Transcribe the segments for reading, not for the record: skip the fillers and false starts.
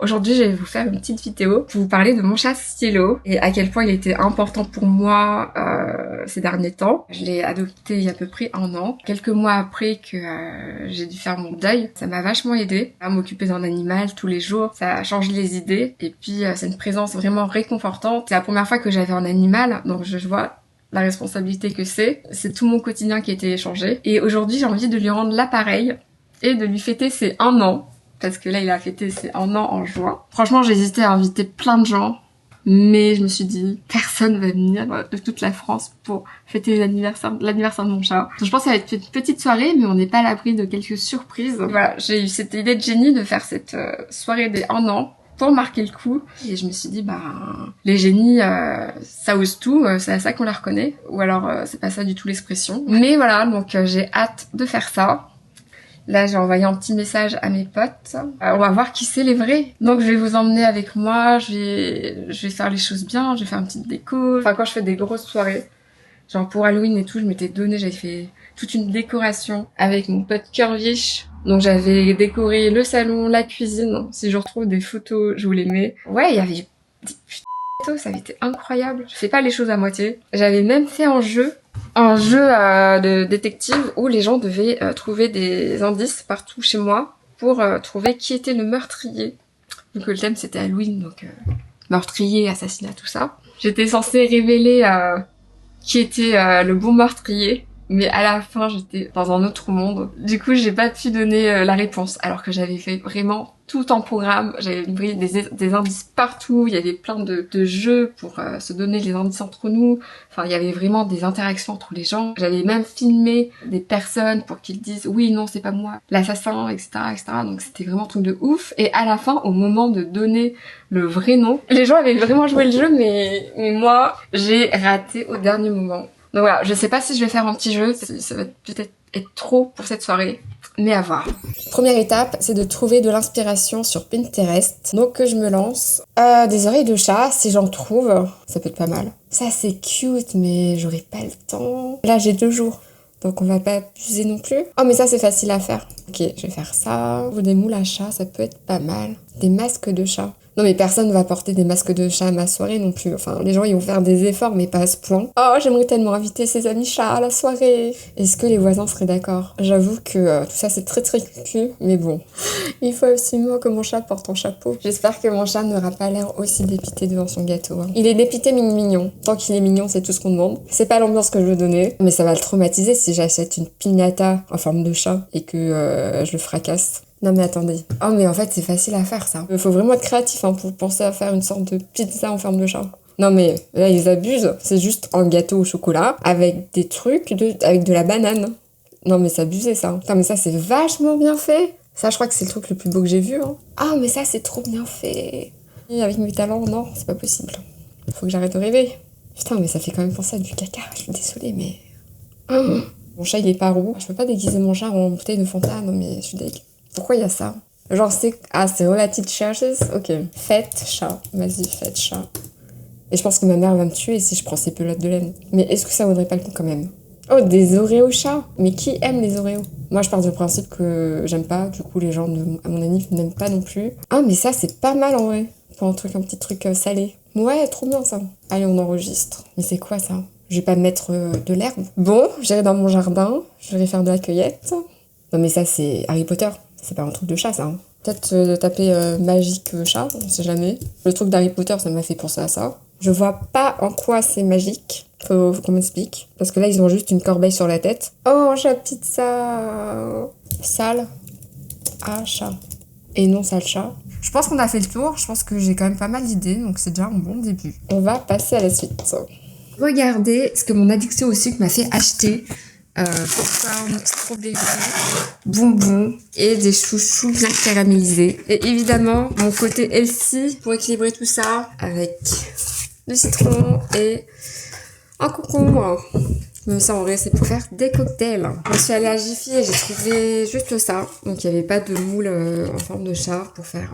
Aujourd'hui, je vais vous faire une petite vidéo pour vous parler de mon chat Cielo et à quel point il était important pour moi ces derniers temps. Je l'ai adopté il y a à peu près 1 an. Quelques mois après que j'ai dû faire mon deuil, ça m'a vachement aidé à m'occuper d'un animal tous les jours. Ça a changé les idées et puis c'est une présence vraiment réconfortante. C'est la première fois que j'avais un animal, donc je vois la responsabilité que c'est. C'est tout mon quotidien qui a été changé. Et aujourd'hui, j'ai envie de lui rendre l'appareil et de lui fêter ses 1 an. Parce que là, il a fêté ses 1 an en juin. Franchement, j'ai hésité à inviter plein de gens. Mais je me suis dit, personne va venir de toute la France pour fêter l'anniversaire de mon chat. Donc, je pense que ça va être une petite soirée, mais on n'est pas à l'abri de quelques surprises. Voilà, j'ai eu cette idée de génie de faire cette soirée des 1 an pour marquer le coup. Et je me suis dit, les génies, ça ose tout, c'est à ça qu'on la reconnaît. Ou alors, c'est pas ça du tout l'expression. Mais voilà, donc j'ai hâte de faire ça. Là, j'ai envoyé un petit message à mes potes. On va voir qui c'est les vrais. Donc, je vais vous emmener avec moi. Je vais faire les choses bien. Je vais faire une petite déco. Enfin, quand je fais des grosses soirées, genre pour Halloween et tout, je m'étais donné, j'avais fait toute une décoration avec mon pote Curvish. Donc, j'avais décoré le salon, la cuisine. Si je retrouve des photos, je vous les mets. Ouais, il y avait des photos, ça avait été incroyable. Je fais pas les choses à moitié. J'avais même fait un jeu de détective où les gens devaient trouver des indices partout chez moi pour trouver qui était le meurtrier. Donc le thème c'était Halloween, donc meurtrier, assassinat, tout ça. J'étais censée révéler qui était le bon meurtrier, mais à la fin j'étais dans un autre monde. Du coup j'ai pas pu donner la réponse, alors que j'avais fait vraiment tout en programme. J'avais mis des indices partout, il y avait plein de jeux pour se donner les indices entre nous. Enfin, il y avait vraiment des interactions entre les gens. J'avais même filmé des personnes pour qu'ils disent oui, non, c'est pas moi, l'assassin, etc., etc. Donc c'était vraiment un truc de ouf. Et à la fin, au moment de donner le vrai nom, les gens avaient vraiment joué le jeu, mais moi, j'ai raté au dernier moment. Donc voilà, je sais pas si je vais faire un petit jeu, ça va peut-être être trop pour cette soirée, mais à voir. Première étape, c'est de trouver de l'inspiration sur Pinterest. Donc je me lance. Des oreilles de chat, si j'en trouve, ça peut être pas mal. Ça c'est cute, mais j'aurai pas le temps. Là j'ai 2 jours, donc on va pas abuser non plus. Oh mais ça c'est facile à faire. Ok, je vais faire ça. Ou des moules à chat, ça peut être pas mal. Des masques de chat. Non mais personne va porter des masques de chat à ma soirée non plus. Enfin, les gens ils vont faire des efforts mais pas à ce point. Oh, j'aimerais tellement inviter ses amis chats à la soirée. Est-ce que les voisins seraient d'accord? J'avoue que tout ça c'est très cucu, mais bon. Il faut absolument que mon chat porte un chapeau. J'espère que mon chat n'aura pas l'air aussi dépité devant son gâteau. Hein. Il est dépité mais mignon. Tant qu'il est mignon, c'est tout ce qu'on demande. C'est pas l'ambiance que je veux donner, mais ça va le traumatiser si j'achète une piñata en forme de chat et que je le fracasse. Non mais attendez. Oh mais en fait c'est facile à faire ça. Il faut vraiment être créatif pour penser à faire une sorte de pizza en forme de chat. Non mais là ils abusent. C'est juste un gâteau au chocolat avec des trucs, avec de la banane. Non mais c'est abusé ça. Putain mais ça c'est vachement bien fait. Ça je crois que c'est le truc le plus beau que j'ai vu. Hein. Ah mais ça c'est trop bien fait. Et avec mes talents, non c'est pas possible. Faut que j'arrête de rêver. Putain mais ça fait quand même penser à du caca. Je suis désolée mais... Mon chat il est pas roux. Je peux pas déguiser mon chat en bouteille de Fanta. Non mais je suis dégueu. Pourquoi il y a ça? Genre c'est... Ah, c'est related churches? Ok. Fête chat. Vas-y, fête chat. Et je pense que ma mère va me tuer si je prends ces pelotes de laine. Mais est-ce que ça vaudrait pas le coup quand même? Oh, des Oreos chats? Mais qui aime les Oreos? Moi, je pars du principe que j'aime pas. Du coup, les gens à mon anniv n'aiment pas non plus. Ah, mais ça, c'est pas mal en vrai. Pour un petit truc salé. Ouais, trop bien ça. Allez, on enregistre. Mais c'est quoi ça? Je vais pas mettre de l'herbe. Bon, j'irai dans mon jardin. Je vais faire de la cueillette. Non, mais ça, c'est Harry Potter. C'est pas un truc de chat, ça. Hein. Peut-être taper magique chat, on sait jamais. Le truc d'Harry Potter, ça m'a fait penser à ça. Je vois pas en quoi c'est magique. Faut qu'on m'explique. Parce que là, ils ont juste une corbeille sur la tête. Oh, chat pizza. Sale à chat. Et non sale chat. Je pense qu'on a fait le tour. Je pense que j'ai quand même pas mal d'idées. Donc c'est déjà un bon début. On va passer à la suite. Regardez ce que mon addiction au sucre m'a fait acheter. Popcorn, strawberry, bonbons et des chouchous bien caramélisés. Et évidemment, mon côté healthy pour équilibrer tout ça avec du citron et un concombre. Mais ça, en vrai, c'est pour faire des cocktails. Je suis allée à Jiffy et j'ai trouvé juste ça. Donc, il n'y avait pas de moule en forme de chat pour faire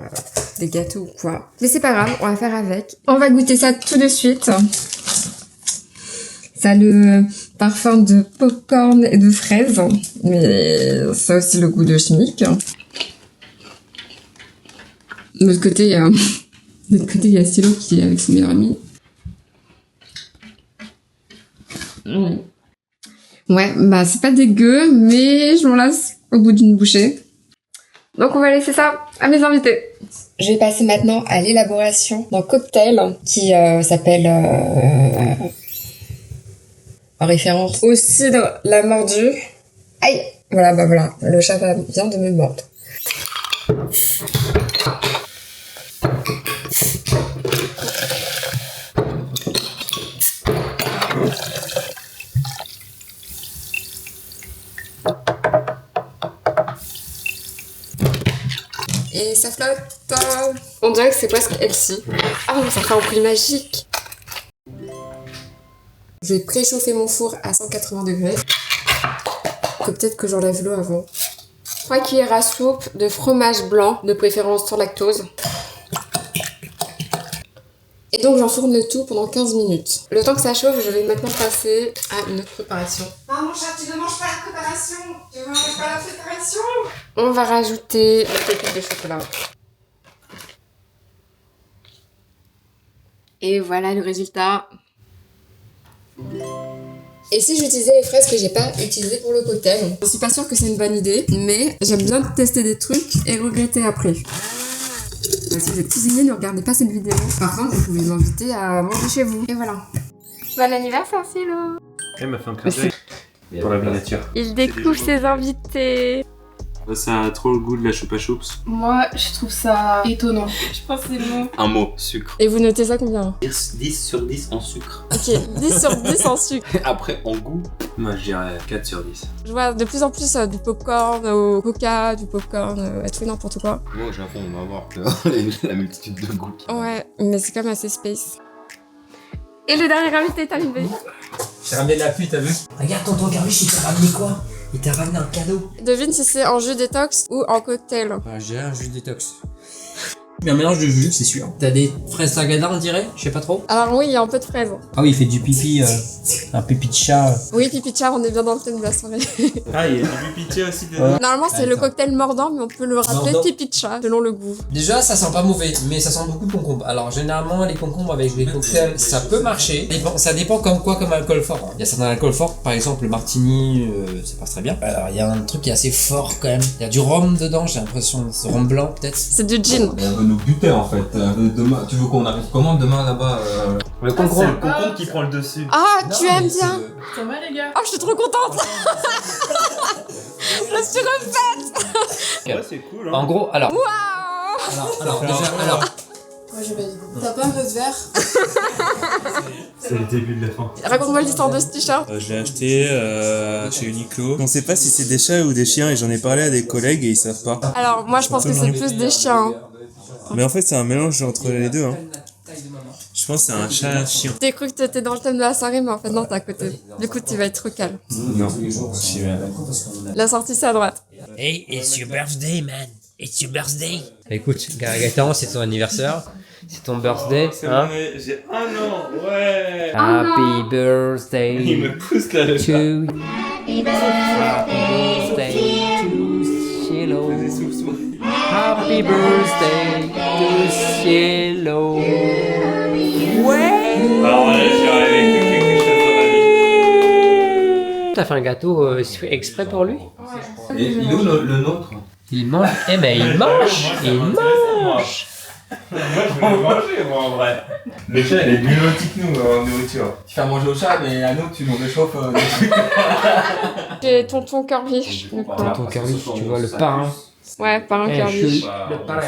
des gâteaux ou quoi. Mais c'est pas grave, on va faire avec. On va goûter ça tout de suite. Ça a le parfum de popcorn et de fraises, mais ça a aussi le goût de chimique. De l'autre côté, il y a... De l'autre côté, il y a Stylo qui est avec son meilleur ami. Ouais, bah c'est pas dégueu, mais je m'en lasse au bout d'une bouchée. Donc on va laisser ça à mes invités. Je vais passer maintenant à l'élaboration d'un cocktail qui s'appelle en référence au cidre La Mordue. Aïe! Voilà, bah voilà, le chat vient de me mordre. Et ça flotte. On dirait que c'est presque Elsie. Ah, ça fait un bruit magique. Je vais préchauffer mon four à 180 degrés. Peut-être que j'enlève l'eau avant. 3 cuillères à soupe de fromage blanc, de préférence sans lactose. Et donc j'enfourne le tout pendant 15 minutes. Le temps que ça chauffe, je vais maintenant passer à une autre préparation. Non mon chat, tu ne manges pas la préparation. Tu ne manges pas la préparation. On va rajouter la pépite de chocolat. Et voilà le résultat. Et si j'utilisais les fraises que j'ai pas utilisées pour le cocktail? Je suis pas sûre que c'est une bonne idée, mais j'aime bien tester des trucs et regretter après. Si vous êtes cuisinier, ne regardez pas cette vidéo. Par contre, vous pouvez m'inviter à manger chez vous. Et voilà. Bon anniversaire, Silo. Elle m'a fait un clin d'œil pour la miniature. Il découvre ses invités. Ça a trop le goût de la choupa choups. Moi, je trouve ça étonnant. Je pense que c'est le mot. Un mot, sucre. Et vous notez ça combien? 10 sur 10 en sucre. Ok, 10 sur 10 en sucre. Après, en goût, moi je dirais 4 sur 10. Je vois de plus en plus du popcorn au coca, du popcorn à tout et n'importe quoi. Moi, j'ai l'impression on va avoir la multitude de goûts. Ouais, mais c'est quand même assez space. Et le dernier invité, t'as une vie. J'ai ramené de la pute, t'as vu? Regarde, tonton Carluche, il t'a ramené quoi? Il t'a ramené un cadeau. Devine si c'est en jus détox ou en cocktail. Bah, j'ai un jus détox. Mais un mélange de jus, c'est sûr. T'as des fraises sagada, on dirait? Je sais pas trop. Alors oui, il y a un peu de fraise. Ah oui, il fait du pipi, un pipi de chat. Oui, pipi de chat, on est bien dans le thème de la soirée. Ah, il y a du pipi aussi dedans. Normalement, c'est le Attends. cocktail mordant, mais on peut le rappeler Mordant. pipi de chat, selon le goût. Déjà, ça sent pas mauvais, mais ça sent beaucoup de concombre. Alors, généralement, les concombres avec les cocktails, ça peut marcher. Ça dépend comme quoi, comme alcool fort. Il y a certains alcools forts, par exemple le martini, ça passe très bien. Alors, il y a un truc qui est assez fort quand même. Il y a du rhum dedans, j'ai l'impression. Ce rhum blanc, peut-être. C'est du gin. Elle veut nous buter en fait. Demain, tu veux qu'on arrive comment demain là-bas Le C'est concombre. le concombre qui prend le dessus. Ah, Non, tu mais aimes c'est bien. le- Ça va les gars? Oh, je suis trop contente. Je suis refaite. Ouais, c'est cool. Hein. En gros, alors. Waouh. Alors, déjà, alors. Moi je valide. T'as pas un peu de verre? C'est le début de la fin. Raconte-moi l'histoire de ce t-shirt. Je l'ai acheté chez Uniqlo. On sait pas si c'est des chats ou des chiens et j'en ai parlé à des collègues et ils savent pas. Alors, moi, je pense que c'est plus des chiens. Mais en fait c'est un mélange entre les deux. Hein. Je pense que c'est un chat-chien. T'es cru que t'étais dans le thème de la soirée, mais en fait, non, t'es à côté. Du coup, tu vas être calme. Non, j'y vais. La sortie, c'est à droite. Hey, it's your birthday, man. It's your birthday. Écoute, Gaëtan, c'est ton anniversaire. C'est ton birthday, hein? J'ai un an, ouais. Happy birthday Il me pousse là le to chat. you. Happy birthday to Shiloh. Vas-y, souffle. Happy birthday to Shiloh. Ouais. Alors là, je suis arrivé avec quelque chose dans la vie. T'as fait un gâteau exprès pour lui? Et il est où le nôtre? Il mange. Eh ben il mange. Il mange. Moi, je veux le manger, moi, en vrai. Le chat, il est plus nautique que nous en nourriture. Tu fais à manger au chat, mais à nous, tu nous réchauffes des trucs. J'ai tonton Corbiche. du coup. Tonton Carluche, tu vois le parrain. Ouais, parrain Eh, Corbiche. le parrain.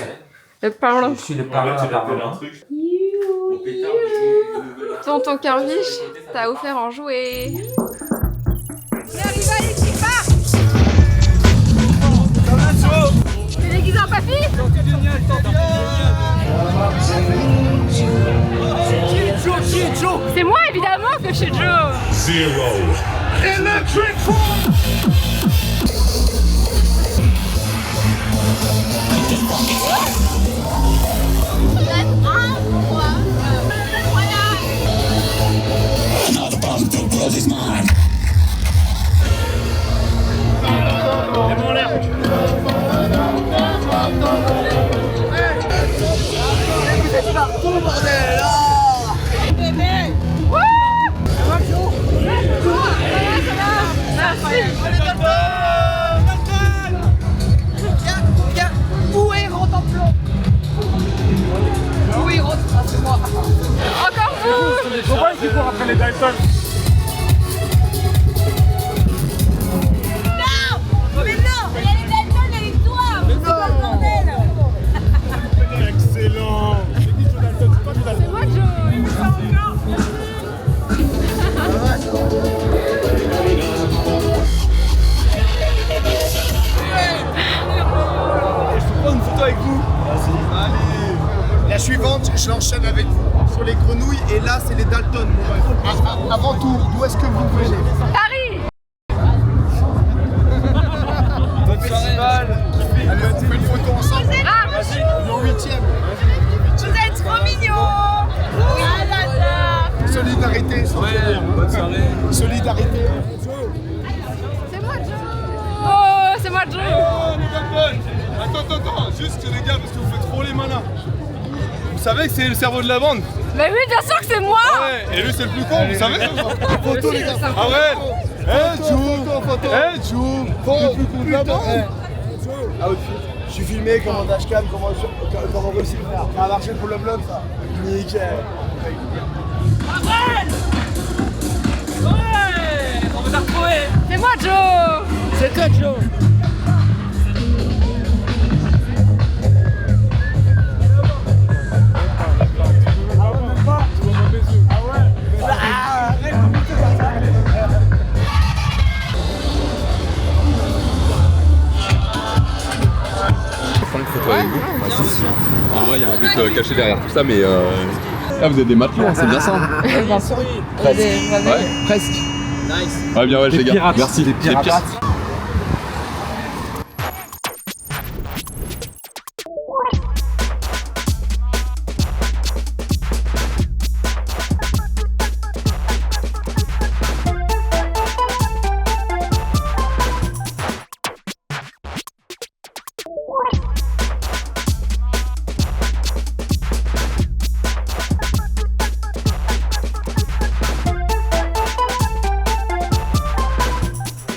Le parrain. Je suis le En parrain. fait, tu l'appelles un apparemment. truc. Tonton Corbiche, t'as offert en jouer. T'es déguisé en papy? C'est moi évidemment que je suis Joe. La suivante, je l'enchaîne avec vous. Sur les grenouilles, et là, c'est les Dalton, mon ref. Avant tout, d'où est-ce que vous venez? Paris. Bonne festival. Allez, on fait une photo ensemble. Vas-y, au 8ème. Vous êtes trop mignons. Ah là là. Solidarité. Ouais, bonne soirée. Solidarité. C'est moi Joe. Oh, c'est moi Joe. Oh, les Dalton. Attends, juste les gars, parce que vous faites trop les malins. Vous savez que c'est le cerveau de la bande? Mais oui, bien sûr que c'est moi. Ouais, et lui c'est le plus con, vous savez? Photo, les gars. Ah ouais. Photo. Joe. Le plus con de la bande. Ah oui, je suis filmé comme un dashcam, comment réussir à faire. Ça a marché pour le vlog, ça. Nickel. On vous a retrouvé. C'est moi Joe. C'est toi Joe. En vrai, il y a un but caché derrière tout ça, mais ah, vous êtes des matelots, c'est bien ça. Bien sûr. Presque. Ouais, presque. Nice. Ouais, bien, ouais, les gars. Merci. Les pirates.